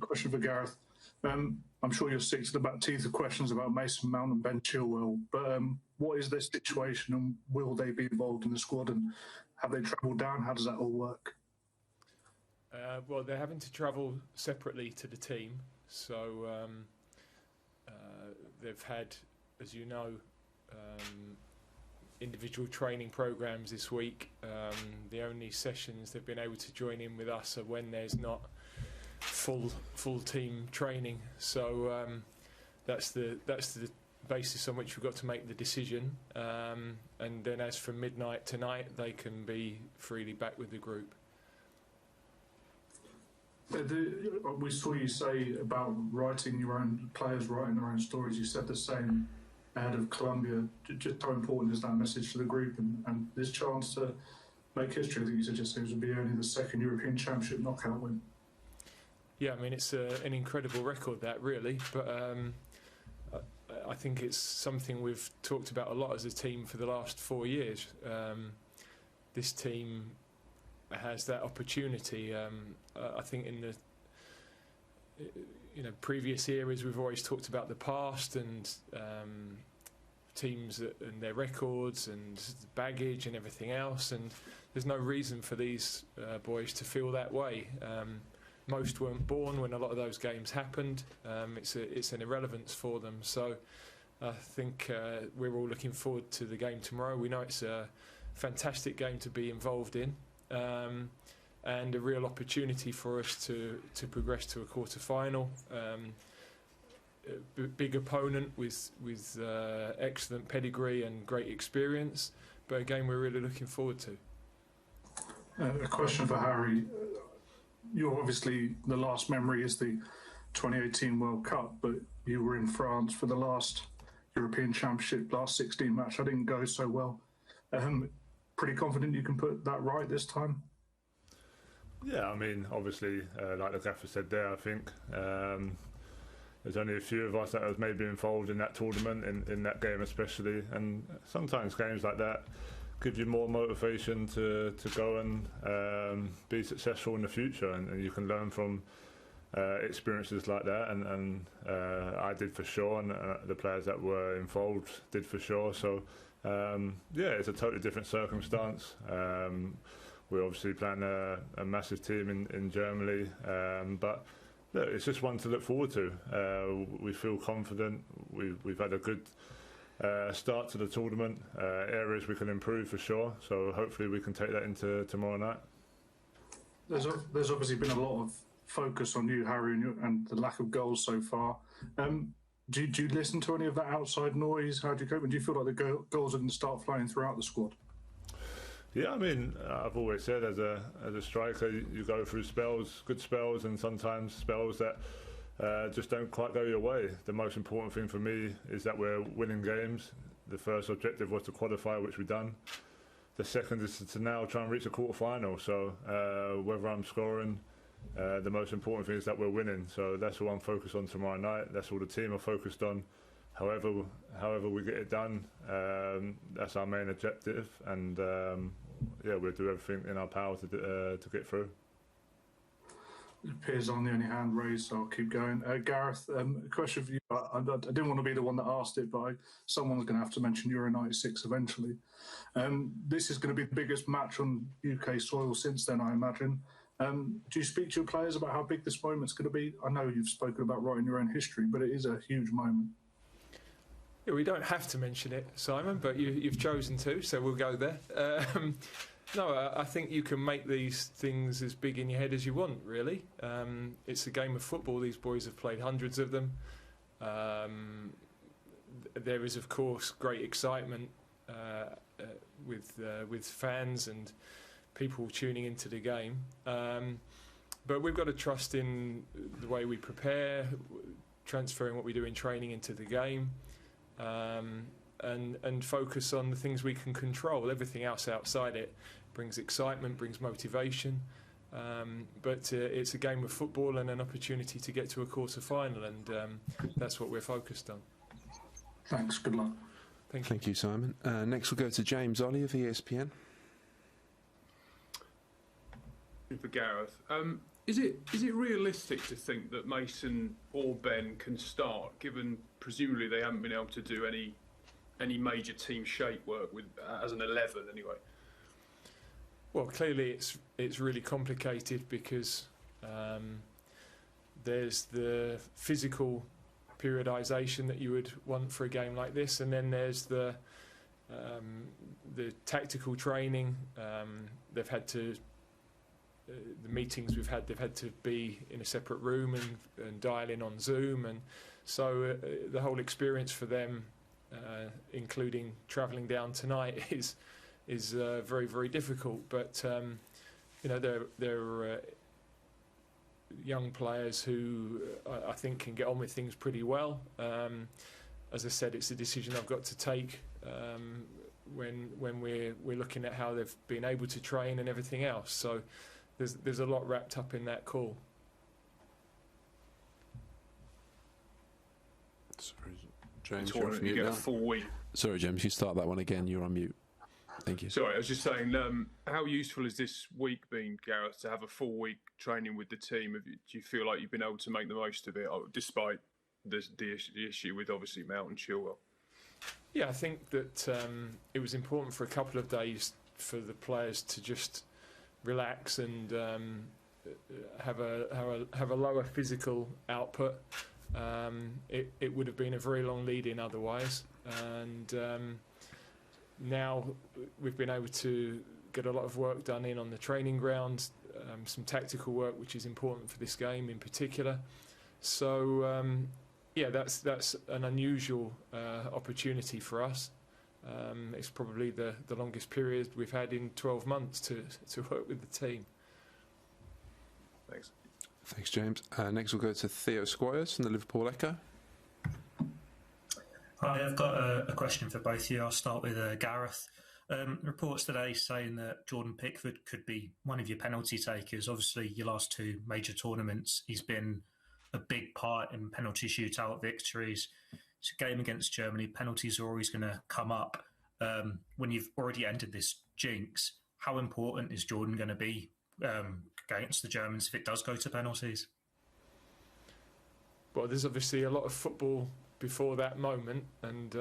Question for Gareth. I'm sure you're sick to the back teeth of questions about Mason Mount and Ben Chilwell, but what is their situation and will they be involved in the squad, and have they travelled down? How does that all work? Well, they're having to travel separately to the team, so they've had, as you know, individual training programs this week. The only sessions they've been able to join in with us are when there's not full team training. So that's the basis on which we've got to make the decision. And then, as from midnight tonight, they can be freely back with the group. We saw you say about writing your own players, writing their own stories. You said the same ahead of Colombia. Just how important is that message to the group and this chance to make history? I think you suggested it would be only the second European Championship knockout win. Yeah, I mean, it's an incredible record, that, really. But I think it's something we've talked about a lot as a team for the last 4 years. This team has that opportunity. I think in the previous eras, we've always talked about the past and teams and their records and baggage and everything else, and there's no reason for these boys to feel that way. Most weren't born when a lot of those games happened. It's an irrelevance for them. So I think we're all looking forward to the game tomorrow. We know it's a fantastic game to be involved in, and a real opportunity for us to progress to a quarter-final. Big opponent with excellent pedigree and great experience, but a game we're really looking forward to. A question for Harry. You're obviously, the last memory is the 2018 World Cup, but you were in France for the last European Championship, last 16 match. I didn't go so well. Pretty confident you can put that right this time? Yeah, I mean, obviously, like the gaffer said there, I think there's only a few of us that was maybe involved in that tournament, in that game especially, and sometimes games like that give you more motivation to go and be successful in the future, and you can learn from experiences like that, and I did for sure, and the players that were involved did for sure. So yeah, it's a totally different circumstance. We're obviously playing a massive team in Germany, but look, it's just one to look forward to. We feel confident. We've had a good start to the tournament. Areas we can improve for sure. So hopefully we can take that into tomorrow night. There's obviously been a lot of focus on you, Harry, and the lack of goals so far. Do you listen to any of that outside noise? How do you cope? And do you feel like the goals are going to start flowing throughout the squad? Yeah, I mean, I've always said as a striker, you go through spells, good spells, and sometimes spells that just don't quite go your way. The most important thing for me is that we're winning games. The first objective was to qualify, which we've done. The second is to now try and reach a quarter-final. So whether I'm scoring, the most important thing is that we're winning. So that's all I'm focused on tomorrow night. That's all the team are focused on. However we get it done, that's our main objective, and yeah, we'll do everything in our power to get through. It appears I'm the only hand raised, so I'll keep going. Gareth, a question for you. I didn't want to be the one that asked it, but someone's going to have to mention Euro 96 eventually. This is going to be the biggest match on UK soil since then, I imagine. Do you speak to your players about how big this moment's going to be? I know you've spoken about writing your own history, but it is a huge moment. Yeah, we don't have to mention it, Simon, but you've chosen to, so we'll go there. No, I think you can make these things as big in your head as you want, really. It's a game of football. These boys have played hundreds of them. There is, of course, great excitement with fans and people tuning into the game. But we've got to trust in the way we prepare, transferring what we do in training into the game. And focus on the things we can control. Everything else outside it brings excitement, brings motivation, but it's a game of football and an opportunity to get to a quarter-final, and that's what we're focused on. Thanks, good luck. Thank you, Simon. Next we'll go to James Ollie of ESPN. For Gareth, Is it realistic to think that Mason or Ben can start, given presumably they haven't been able to do any major team shape work with as an 11 anyway? Well, clearly it's really complicated because there's the physical periodisation that you would want for a game like this, and then there's the tactical training. They've had to. The meetings they've had to be in a separate room and dial in on Zoom, and so the whole experience for them, including travelling down tonight, is very, very difficult. But they're young players who I think can get on with things pretty well. As I said, it's a decision I've got to take when we're looking at how they've been able to train and everything else. So. There's a lot wrapped up in that call. Sorry, James, you're off mute now. A full week. Sorry, James, you start that one again. You're on mute. Thank you. Sorry, I was just saying, how useful has this week been, Gareth, to have a full week training with the team? Do you feel like you've been able to make the most of it, despite the issue with obviously Mount and Chilwell? Yeah, I think that it was important for a couple of days for the players to just relax and have a lower physical output. It would have been a very long lead-in otherwise, and now we've been able to get a lot of work done on the training ground, some tactical work which is important for this game in particular. So that's an unusual opportunity for us. It's probably the longest period we've had in 12 months to work with the team. Thanks. Thanks, James. Next we'll go to Theo Squires from the Liverpool Echo. Hi, I've got a question for both of you. I'll start with Gareth. Reports today saying that Jordan Pickford could be one of your penalty takers. Obviously, your last two major tournaments, he's been a big part in penalty shootout victories. It's a game against Germany. Penalties are always going to come up. When you've already entered this jinx, how important is Jordan going to be against the Germans if it does go to penalties? Well, there's obviously a lot of football before that moment, and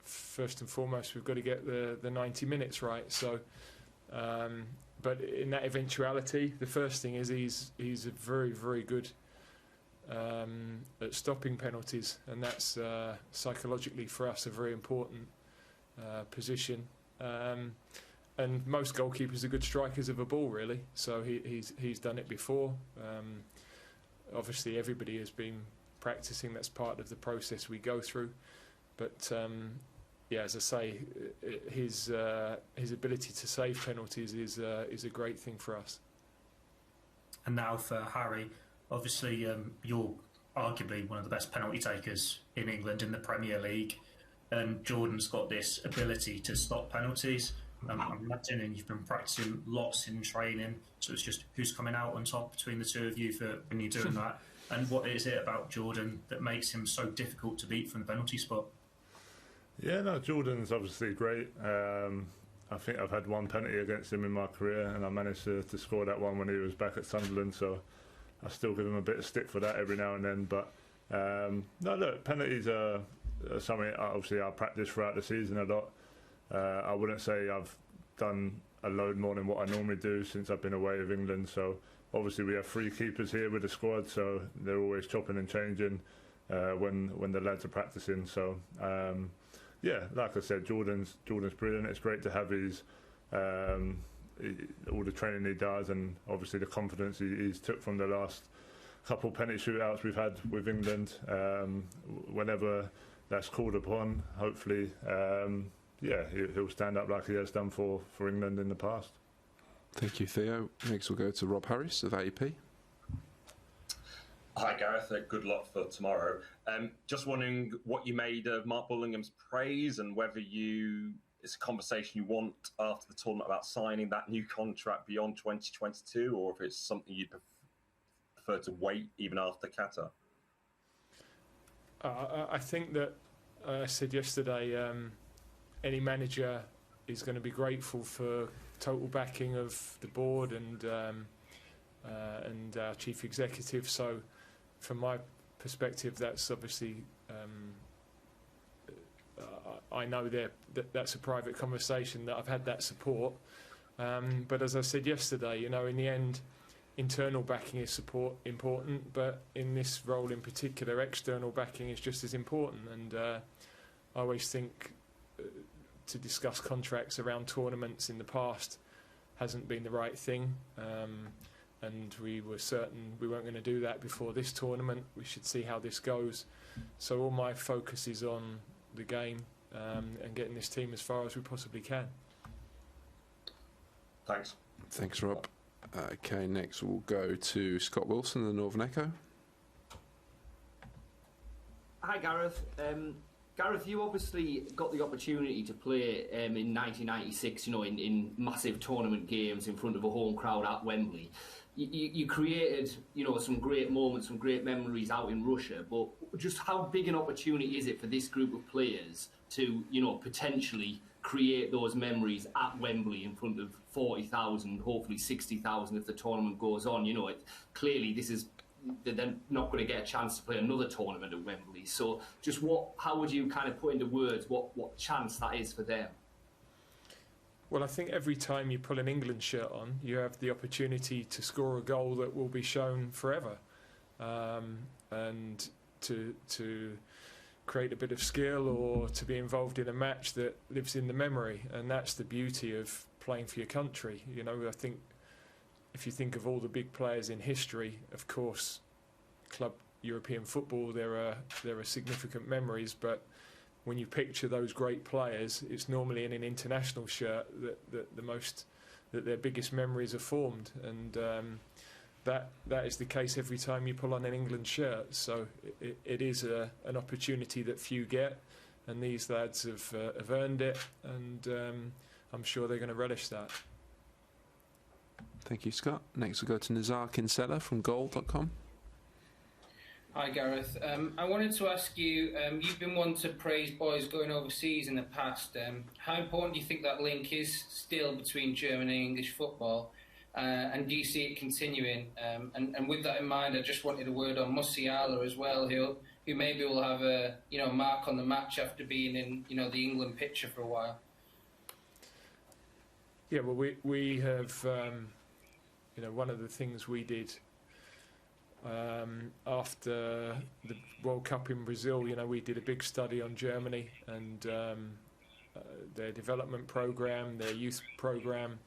first and foremost, we've got to get the 90 minutes right. So, but in that eventuality, the first thing is he's a very, very good at stopping penalties, and that's psychologically for us a very important position. And most goalkeepers are good strikers of a ball, really. So he's done it before. Obviously, everybody has been practicing. That's part of the process we go through. But as I say, his ability to save penalties is a great thing for us. And now for Harry. Obviously, you're arguably one of the best penalty takers in England in the Premier League, and Jordan's got this ability to stop penalties. I'm imagining you've been practicing lots in training, so it's just who's coming out on top between the two of you for when you're doing that, and what is it about Jordan that makes him so difficult to beat from the penalty spot? Yeah, no, Jordan's obviously great. I think I've had one penalty against him in my career, and I managed to score that one when he was back at Sunderland, so I still give him a bit of stick for that every now and then. But no, look, penalties are something obviously I practice throughout the season a lot. I wouldn't say I've done a load more than what I normally do since I've been away with England. So obviously we have three keepers here with the squad, so they're always chopping and changing when the lads are practicing. So like I said, Jordan's brilliant. It's great to have his all the training he does, and obviously the confidence he's took from the last couple of penalty shootouts we've had with England. Whenever that's called upon, hopefully, he'll stand up like he has done for England in the past. Thank you, Theo. Next we'll go to Rob Harris of AEP. Hi, Gareth. Good luck for tomorrow. Just wondering what you made of Mark Bullingham's praise, and whether it's a conversation you want after the tournament about signing that new contract beyond 2022, or if it's something you'd prefer to wait even after Qatar. I think that I said yesterday, any manager is going to be grateful for total backing of the board and and our chief executive. So, from my perspective, that's obviously I know that's a private conversation that I've had that support. But as I said yesterday, in the end, internal backing is important, but in this role in particular, external backing is just as important. And I always think to discuss contracts around tournaments in the past hasn't been the right thing. And we were certain we weren't going to do that before this tournament. We should see how this goes. So all my focus is on the game and getting this team as far as we possibly can. Thanks. Thanks, Rob. Okay, next we'll go to Scott Wilson, the Northern Echo. Hi, Gareth. Gareth, you obviously got the opportunity to play in 1996, in massive tournament games in front of a home crowd at Wembley. You created, some great moments, some great memories out in Russia, but just how big an opportunity is it for this group of players to, potentially create those memories at Wembley in front of 40,000, hopefully 60,000 if the tournament goes on? Clearly they're not going to get a chance to play another tournament at Wembley. So just how would you kind of put into words what chance that is for them? Well, I think every time you pull an England shirt on, you have the opportunity to score a goal that will be shown forever, and to create a bit of skill or to be involved in a match that lives in the memory. And that's the beauty of playing for your country. I think if you think of all the big players in history, of course, club European football, there are significant memories, but when you picture those great players, it's normally in an international shirt that their biggest memories are formed, and that is the case every time you pull on an England shirt. So it is an opportunity that few get, and these lads have earned it, and I'm sure they're going to relish that. Thank you, Scott. Next we'll go to Nazar Kinsella from goal.com. Hi, Gareth. I wanted to ask you, you've been one to praise boys going overseas in the past. How important do you think that link is still between German and English football? And do you see it continuing? And with that in mind, I just wanted a word on Musiala as well, who maybe will have a mark on the match after being in the England picture for a while. Yeah, well, we have one of the things we did after the World Cup in Brazil, we did a big study on Germany and their development programme, their youth programme.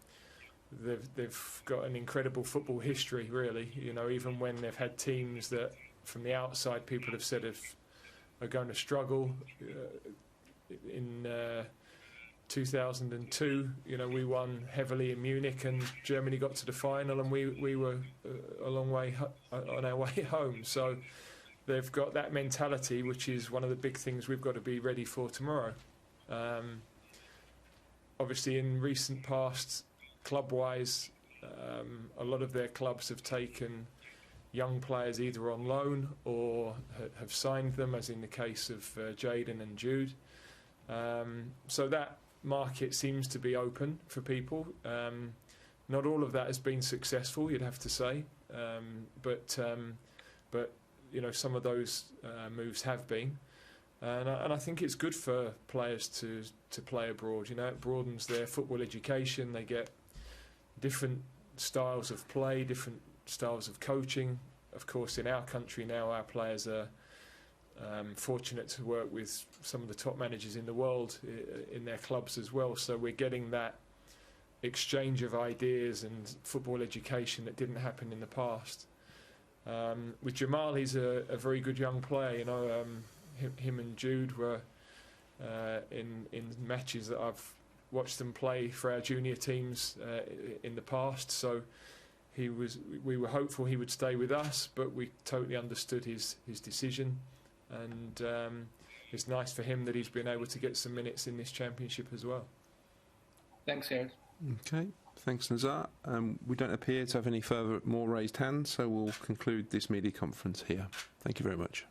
They've got an incredible football history, really. Even when they've had teams that, from the outside, people have said are going to struggle. In 2002, we won heavily in Munich, and Germany got to the final, and we were a long way on our way home. So they've got that mentality, which is one of the big things we've got to be ready for tomorrow. Obviously, in recent past, club-wise, a lot of their clubs have taken young players either on loan or have signed them, as in the case of Jadon and Jude. So that market seems to be open for people. Not all of that has been successful, you'd have to say, but some of those moves have been, and I think it's good for players to play abroad. It broadens their football education. They get different styles of play, different styles of coaching. Of course, in our country now, our players are fortunate to work with some of the top managers in the world in their clubs as well. So we're getting that exchange of ideas and football education that didn't happen in the past. With Jamal, he's a very good young player. Him and Jude were in matches that I've watched them play for our junior teams in the past. So we were hopeful he would stay with us, but we totally understood his decision. And it's nice for him that he's been able to get some minutes in this championship as well. Thanks, Gareth. Okay, thanks, Nazar. We don't appear to have any more raised hands, so we'll conclude this media conference here. Thank you very much.